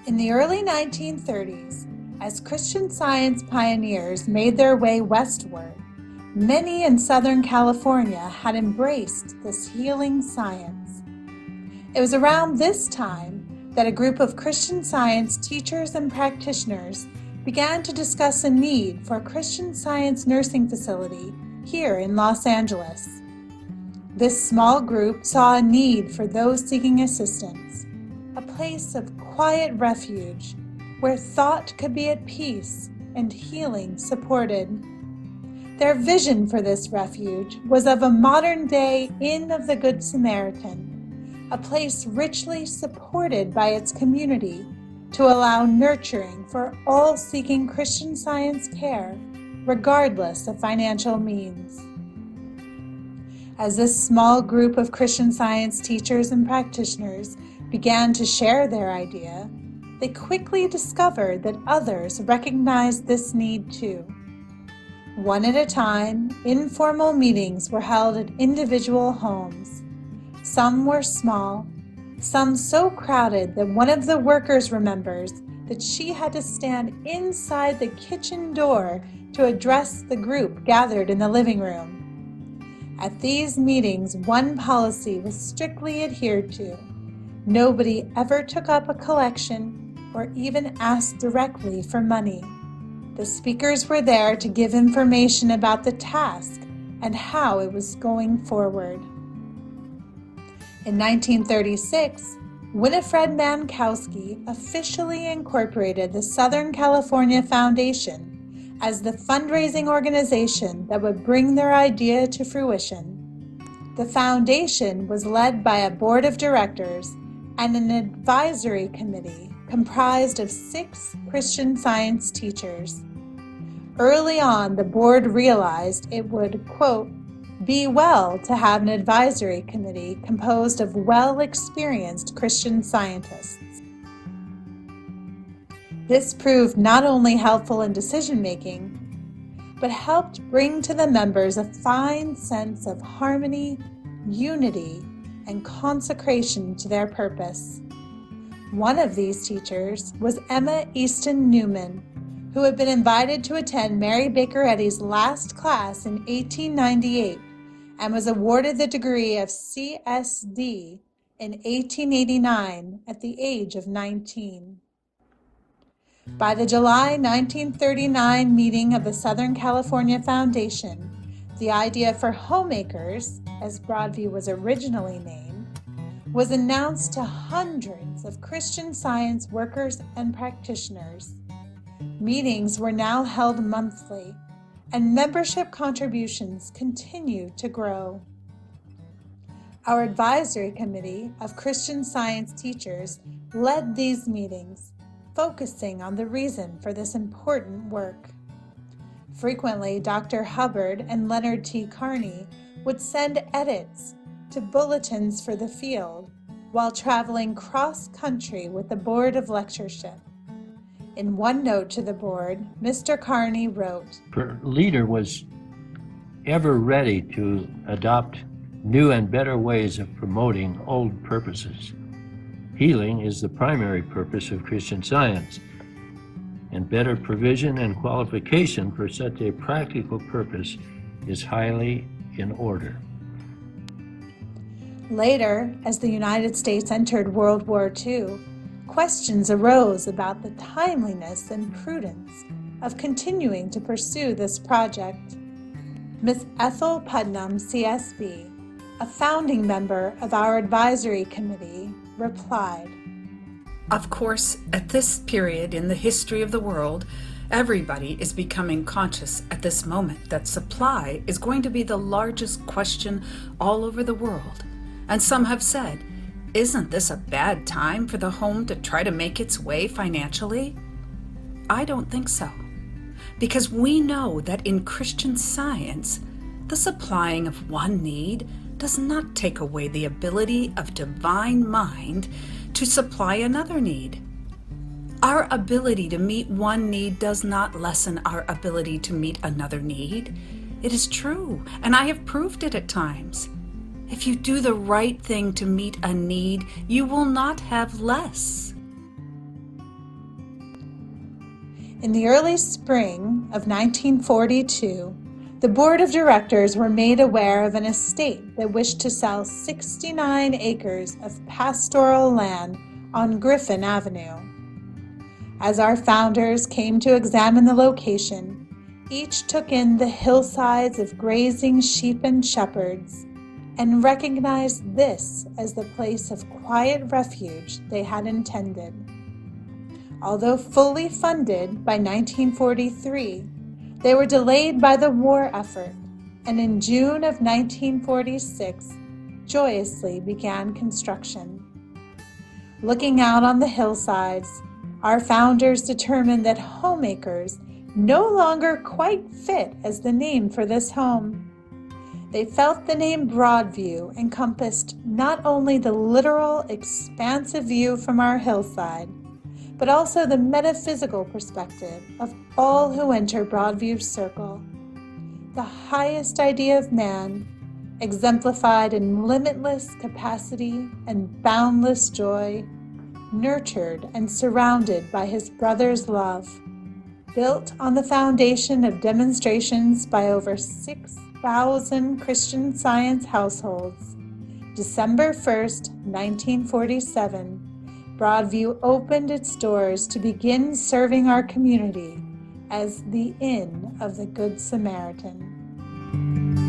In the early 1930s, as Christian Science pioneers made their way westward, many in Southern California had embraced this healing science. It was around this time that a group of Christian Science teachers and practitioners began to discuss a need for a Christian Science nursing facility here in Los Angeles. This small group saw a need for those seeking assistance, a place of quiet refuge where thought could be at peace and healing supported. Their vision for this refuge was of a modern-day Inn of the Good Samaritan, a place richly supported by its community to allow nurturing for all seeking Christian Science care, regardless of financial means. As this small group of Christian Science teachers and practitioners began to share their idea, they quickly discovered that others recognized this need too. One at a time, informal meetings were held at individual homes. Some were small, some so crowded that one of the workers remembers that she had to stand inside the kitchen door to address the group gathered in the living room. At these meetings, one policy was strictly adhered to. Nobody ever took up a collection or even asked directly for money. The speakers were there to give information about the task and how it was going forward. In 1936, Winifred Mankowski officially incorporated the Southern California Foundation as the fundraising organization that would bring their idea to fruition. The foundation was led by a board of directors and an advisory committee comprised of 6 Christian Science teachers. Early on, the board realized it would, quote, be well to have an advisory committee composed of well-experienced Christian scientists. This proved not only helpful in decision-making, but helped bring to the members a fine sense of harmony, unity, and consecration to their purpose. One of these teachers was Emma Easton Newman, who had been invited to attend Mary Baker Eddy's last class in 1898 and was awarded the degree of CSD in 1889 at the age of 19. By the July 1939 meeting of the Southern California Foundation, the idea for Homemakers, as Broadview was originally named, was announced to hundreds of Christian Science workers and practitioners. Meetings were now held monthly, and membership contributions continued to grow. Our advisory committee of Christian Science teachers led these meetings, focusing on the reason for this important work. Frequently, Dr. Hubbard and Leonard T. Carney would send edits to bulletins for the field while traveling cross-country with the Board of Lectureship. In one note to the board, Mr. Carney wrote, "Her leader was ever ready to adopt new and better ways of promoting old purposes. Healing is the primary purpose of Christian Science, and better provision and qualification for such a practical purpose is highly in order." Later, as the United States entered World War II, questions arose about the timeliness and prudence of continuing to pursue this project. Miss Ethel Putnam, CSB, a founding member of our advisory committee, replied, "Of course, at this period in the history of the world, everybody is becoming conscious at this moment that supply is going to be the largest question all over the world. And some have said, isn't this a bad time for the home to try to make its way financially? I don't think so, because we know that in Christian Science, the supplying of one need does not take away the ability of divine mind to supply another need. Our ability to meet one need does not lessen our ability to meet another need. It is true, and I have proved it at times. If you do the right thing to meet a need, you will not have less. In the early spring of 1942, the board of directors were made aware of an estate that wished to sell 69 acres of pastoral land on Griffin Avenue. As our founders came to examine the location, each took in the hillsides of grazing sheep and shepherds and recognized this as the place of quiet refuge they had intended. Although fully funded by 1943, they were delayed by the war effort, and in June of 1946, joyously began construction. Looking out on the hillsides, our founders determined that homeacres no longer quite fit as the name for this home. They felt the name Broadview encompassed not only the literal, expansive view from our hillside, but also the metaphysical perspective of all who enter Broadview's circle. The highest idea of man, exemplified in limitless capacity and boundless joy, nurtured and surrounded by his brother's love, built on the foundation of demonstrations by over 6,000 Christian Science households. December 1st, 1947, Broadview opened its doors to begin serving our community as the Inn of the Good Samaritan.